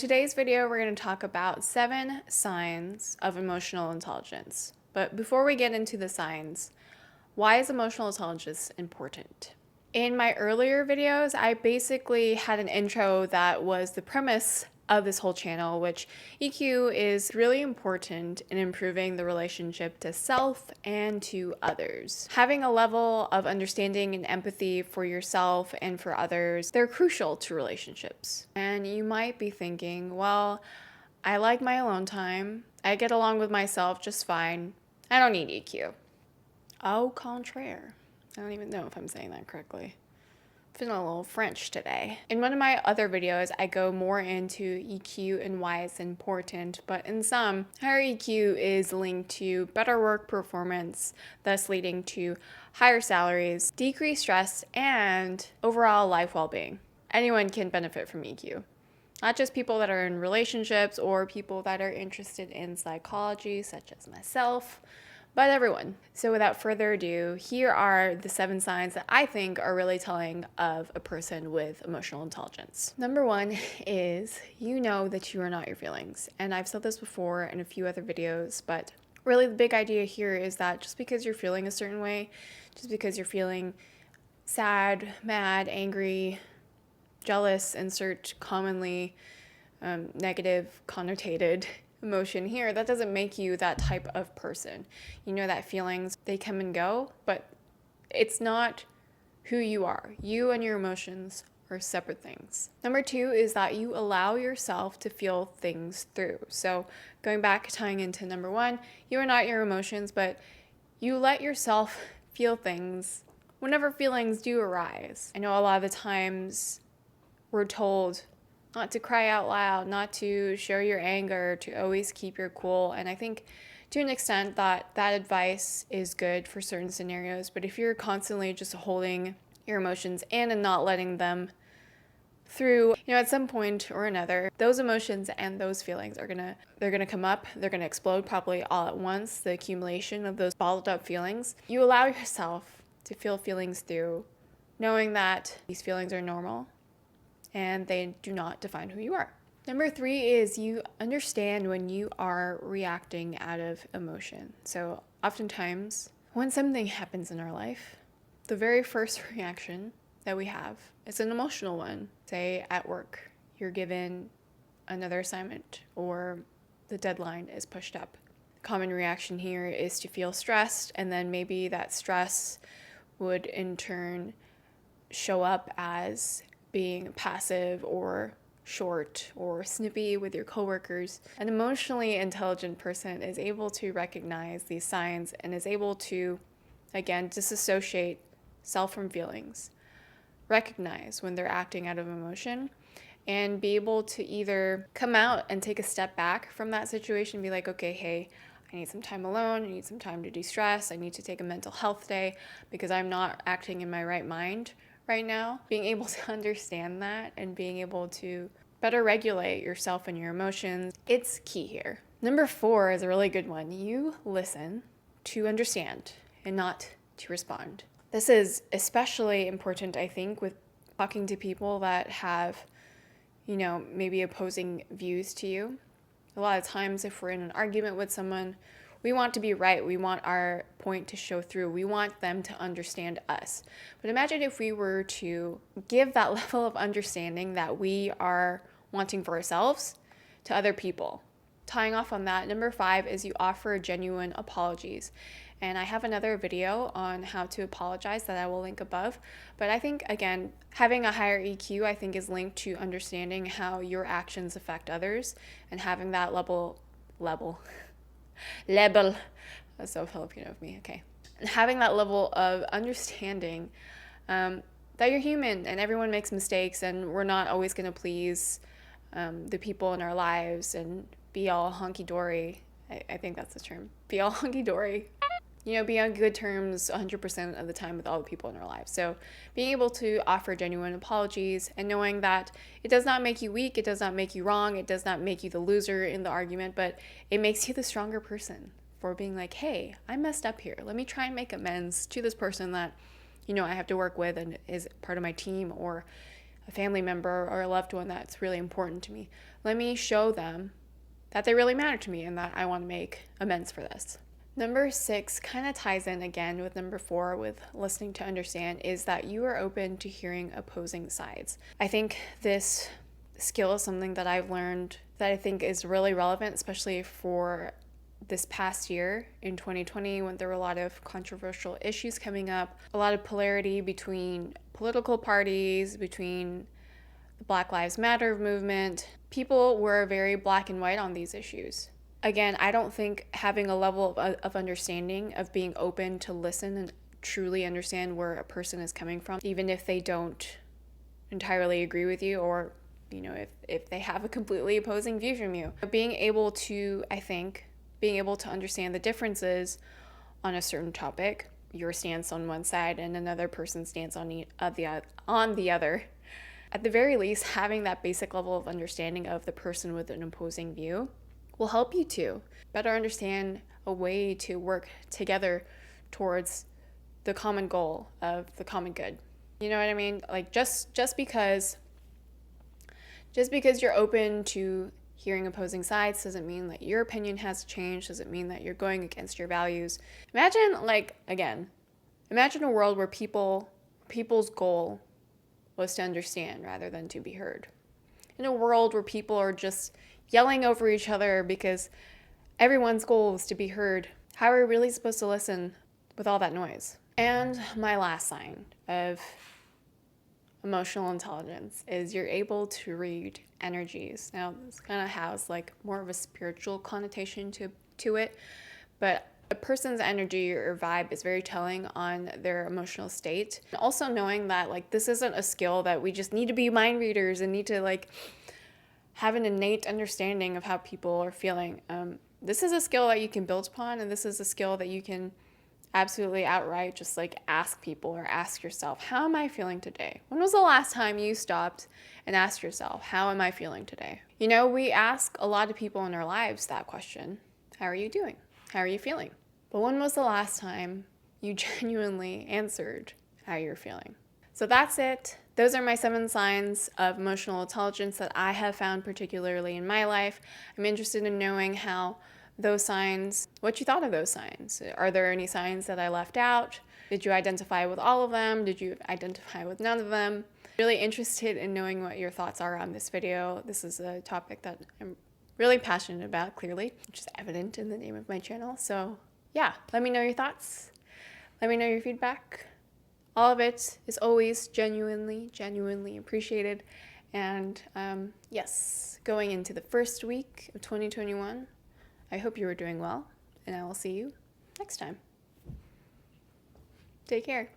Today's video, we're going to talk about 7 signs of emotional intelligence. But before we get into the signs, why is emotional intelligence important? In my earlier videos, I basically had an intro that was the premise of this whole channel, which EQ is really important in improving the relationship to self and to others. Having a level of understanding and empathy for yourself and for others, they're crucial to relationships. And you might be thinking, well, I like my alone time. I get along with myself just fine. I don't need EQ. Au contraire. I don't even know if I'm saying that correctly. Feeling a little French today. In one of my other videos, I go more into EQ and why it's important, but in some, higher EQ is linked to better work performance, thus leading to higher salaries, decreased stress, and overall life well-being. Anyone can benefit from EQ. Not just people that are in relationships or people that are interested in psychology, such as myself, but everyone. So without further ado, here are the 7 signs that I think are really telling of a person with emotional intelligence. Number 1 is you know that you are not your feelings. And I've said this before in a few other videos, but really the big idea here is that just because you're feeling a certain way, just because you're feeling sad, mad, angry, jealous, insert commonly negative connotated emotion here, that doesn't make you that type of person. You know that feelings, they come and go, but it's not who you are. You and your emotions are separate things. Number 2 is that you allow yourself to feel things through. So going back, tying into number 1, you are not your emotions, but you let yourself feel things whenever feelings do arise. I know a lot of the times we're told not to cry out loud, not to show your anger, to always keep your cool. And I think to an extent that advice is good for certain scenarios. But if you're constantly just holding your emotions in and not letting them through, at some point or another, those emotions and those feelings they're gonna come up, they're gonna explode probably all at once, the accumulation of those bottled up feelings. You allow yourself to feel feelings through, knowing that these feelings are normal and they do not define who you are. Number 3 is you understand when you are reacting out of emotion. So oftentimes, when something happens in our life, the very first reaction that we have is an emotional one. Say at work, you're given another assignment or the deadline is pushed up. The common reaction here is to feel stressed, and then maybe that stress would in turn show up as being passive or short or snippy with your coworkers. An emotionally intelligent person is able to recognize these signs and is able to, again, disassociate self from feelings, recognize when they're acting out of emotion, and be able to either come out and take a step back from that situation, be like, okay, hey, I need some time alone, I need some time to de-stress, I need to take a mental health day because I'm not acting in my right mind right now. Being able to understand that and being able to better regulate yourself and your emotions, it's key here. Number 4 is a really good one. You listen to understand and not to respond. This is especially important, I think, with talking to people that have, maybe opposing views to you. A lot of times if we're in an argument with someone, we want to be right. We want our point to show through. We want them to understand us. But imagine if we were to give that level of understanding that we are wanting for ourselves to other people. Tying off on that, number 5 is you offer genuine apologies. And I have another video on how to apologize that I will link above. But I think, again, having a higher EQ, I think, is linked to understanding how your actions affect others and having that level. That's so Filipino of me, okay. And having that level of understanding that you're human and everyone makes mistakes and we're not always going to please the people in our lives and be all hunky-dory. I think that's the term. Be all hunky-dory. Be on good terms 100% of the time with all the people in our lives. So being able to offer genuine apologies and knowing that it does not make you weak, it does not make you wrong, it does not make you the loser in the argument, but it makes you the stronger person for being like, hey, I messed up here. Let me try and make amends to this person that, I have to work with and is part of my team, or a family member or a loved one that's really important to me. Let me show them that they really matter to me and that I want to make amends for this. Number 6 kind of ties in again with number 4 with listening to understand, is that you are open to hearing opposing sides. I think this skill is something that I've learned that I think is really relevant, especially for this past year in 2020, when there were a lot of controversial issues coming up, a lot of polarity between political parties, between the Black Lives Matter movement. People were very black and white on these issues. Again, I don't think having a level of understanding, of being open to listen and truly understand where a person is coming from, even if they don't entirely agree with you, or if they have a completely opposing view from you. Being able to understand the differences on a certain topic, your stance on one side and another person's stance on the other. At the very least, having that basic level of understanding of the person with an opposing view will help you to better understand a way to work together towards the common goal of the common good. You know what I mean? Like just because you're open to hearing opposing sides doesn't mean that your opinion has changed, doesn't mean that you're going against your values. Imagine a world where people's goal was to understand rather than to be heard. In a world where people are just yelling over each other because everyone's goal is to be heard, how are we really supposed to listen with all that noise? And my last sign of emotional intelligence is you're able to read energies. Now, this kind of has like more of a spiritual connotation to it, but a person's energy or vibe is very telling on their emotional state. And also knowing that like this isn't a skill that we just need to be mind readers and need to like have an innate understanding of how people are feeling. This is a skill that you can build upon, and this is a skill that you can absolutely outright just like ask people or ask yourself, how am I feeling today? When was the last time you stopped and asked yourself, how am I feeling today? We ask a lot of people in our lives that question. How are you doing? How are you feeling? But when was the last time you genuinely answered how you're feeling? So that's it. Those are my 7 signs of emotional intelligence that I have found particularly in my life. I'm interested in knowing what you thought of those signs. Are there any signs that I left out? Did you identify with all of them? Did you identify with none of them? Really interested in knowing what your thoughts are on this video. This is a topic that I'm really passionate about, clearly, which is evident in the name of my channel. So yeah, let me know your thoughts. Let me know your feedback. All of it is always genuinely appreciated. And yes, going into the first week of 2021, I hope you are doing well, and I will see you next time. Take care.